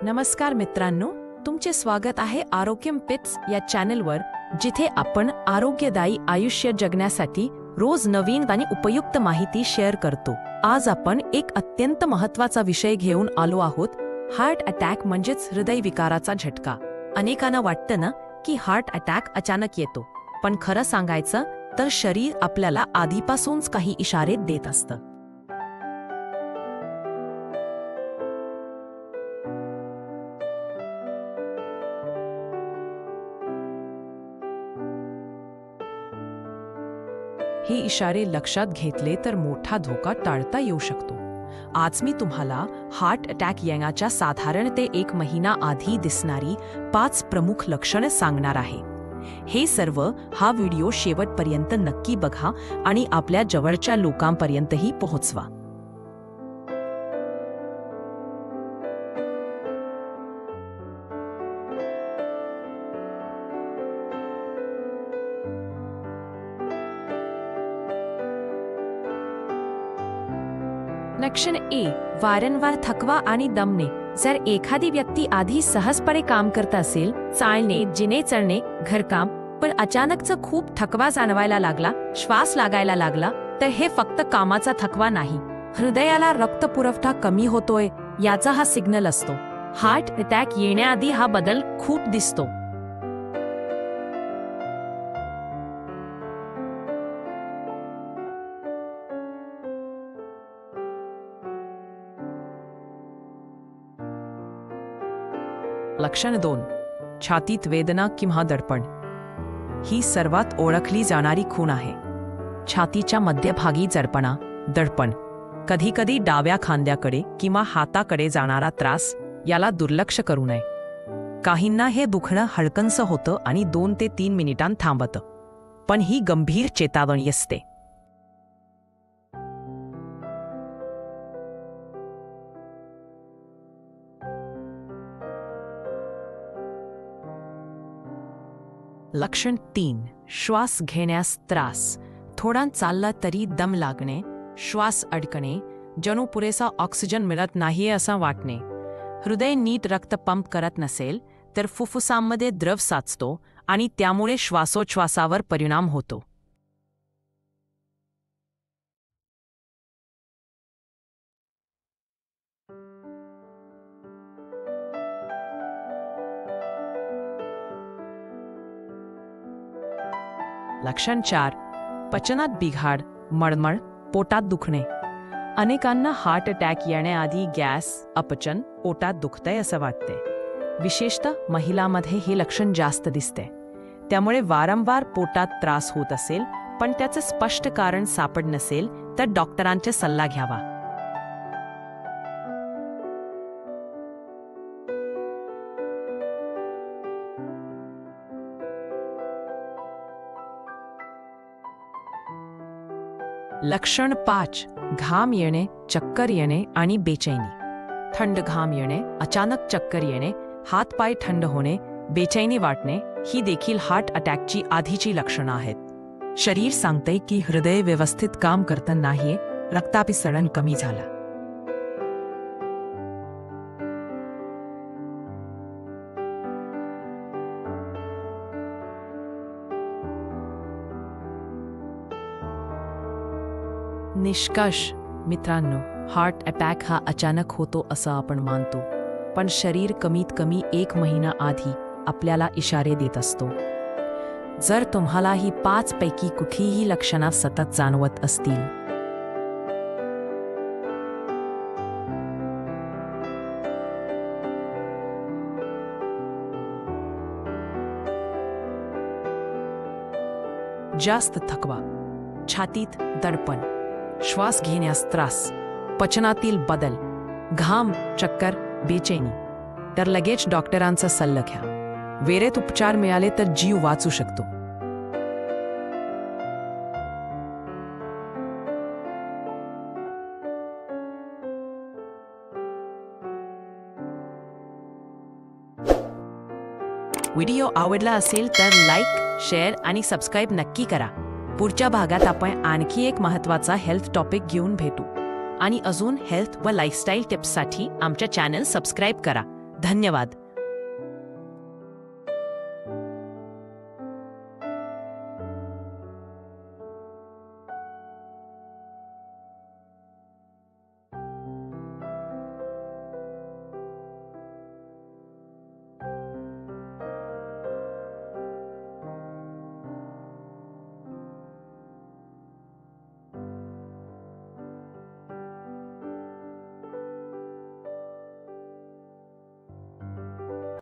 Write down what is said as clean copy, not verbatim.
नमस्कार मित्रांनो, तुमचे स्वागत आहे आरोग्यम टिप्स या चॅनलवर, जिथे आपण आरोग्यदायी आयुष्य जगण्यासाठी रोज नवीन आणि उपयुक्त माहिती शेअर करतो। आज आपण एक अत्यंत महत्त्वाचा विषय घेऊन आलो आहोत, हार्ट अटॅक म्हणजेच हृदय विकाराचा झटका। अनेकांना वाटतं ना की हार्ट अटॅक अचानक येतो, पण खरं सांगायचं तर शरीर आपल्याला आधीपासूनच काही इशारे देत असतं। हे इशारे लक्षात घेतले तर मोठा धोका टाळता येऊ शकतो। आज मी तुम्हाला हार्ट अटॅक येण्याच्या साधारणतः 1 महिना आधी दिसणारी 5 प्रमुख लक्षणे सांगणार आहे। हे सर्व हा व्हिडिओ शेवटपर्यंत नक्की बघा आणि आपल्या जवळच्या लोकांपर्यंतही पोहोचवा। लक्षण ए, वारंवार थकवा आणि दमणे। जर एखादी व्यक्ती आधी सहजपणे काम करत असेल, चालणे, जिने चढणे, घरकाम, पण अचानकच खूप थकवा जाणवायला लागला, श्वास लागायला लागला, तर हे फक्त कामाचा थकवा नाही, हृदयाला रक्तपुरवठा कमी होतोय याचा हा सिग्नल असतो। हार्ट अटॅक येण्याआधी हा बदल खूप दिसतो। लक्षण 2, छातीत वेदना किंवा दडपण। ही सर्वात ओळखली जाणारी खूण आहे। छातीच्या मध्यभागी जडपणा, दडपण, कधीकधी डाव्या खांद्याकडे किंवा हाताकडे जाणारा त्रास, याला दुर्लक्ष करू नये। काहींना हे दुखणं हलकंसं होतं आणि 2 ते 3 मिनिटांत थांबतं, पण ही गंभीर चेतावणी असते। लक्षण 3, श्वास घेण्यास त्रास। थोडा चालला तरी दम लागणे, श्वास अडकणे, जणू पुरेसा ऑक्सिजन मिळत नाही असं वाटणे। हृदय नीट रक्त पंप करत नसेल तर फुफ्फुसांमध्ये द्रव साचतो आणि त्यामुळे श्वासोच्छवासावर परिणाम होतो। लक्षण 4, पचनात बिघाड, मळमळ, पोटात दुखणे। अनेकांना हार्ट अटॅक येण्याआधी गॅस, अपचन, पोटात दुखतंय असं वाटते। विशेषतः महिलांमध्ये हे लक्षण जास्त दिसते। त्यामुळे वारंवार पोटात त्रास होत असेल पण त्याचं स्पष्ट कारण सापड नसेल तर डॉक्टरांचा सल्ला घ्यावा। लक्षण 5, घाम येणे, चक्कर येणे आणि बेचैनी। थंड घाम येणे, अचानक चक्कर येणे, हातपाय थंड होणे, बेचैनी वाटणे, ही देखील हार्ट अटॅकची आधीची लक्षणं आहेत। शरीर सांगते की हृदय व्यवस्थित काम करत नाहीये, रक्ताभिसरण कमी झाला। निष्कर्ष मित्रांनो, हार्ट अटॅक हा अचानक होतो असं आपण मानतो, पण शरीर कमीत कमी 1 महिना आधी आपल्याला इशारे देत असतो। जर तुम्हाला ही 5 पैकी कुठलीही लक्षणं सतत जाणवत असतील, जास्त थकवा, छातीत दडपण, श्वास घेण्यास त्रास, पचनातील बदल, घाम, चक्कर, बेचैनी, तर लगेच डॉक्टरांचा सल्ला घ्या। वेळेत उपचार मिळाले तर जीव वाचू शकतो। व्हिडिओ आवडला असेल तर लाईक, शेअर आणि सबस्क्राईब नक्की करा। पुढच्या भागात आपण आणखी एक महत्त्वाचा हेल्थ टॉपिक घेऊन भेटू। आणि अजून हेल्थ व लाईफस्टाईल टिप्ससाठी आमच्या चॅनल सबस्क्राईब करा। धन्यवाद.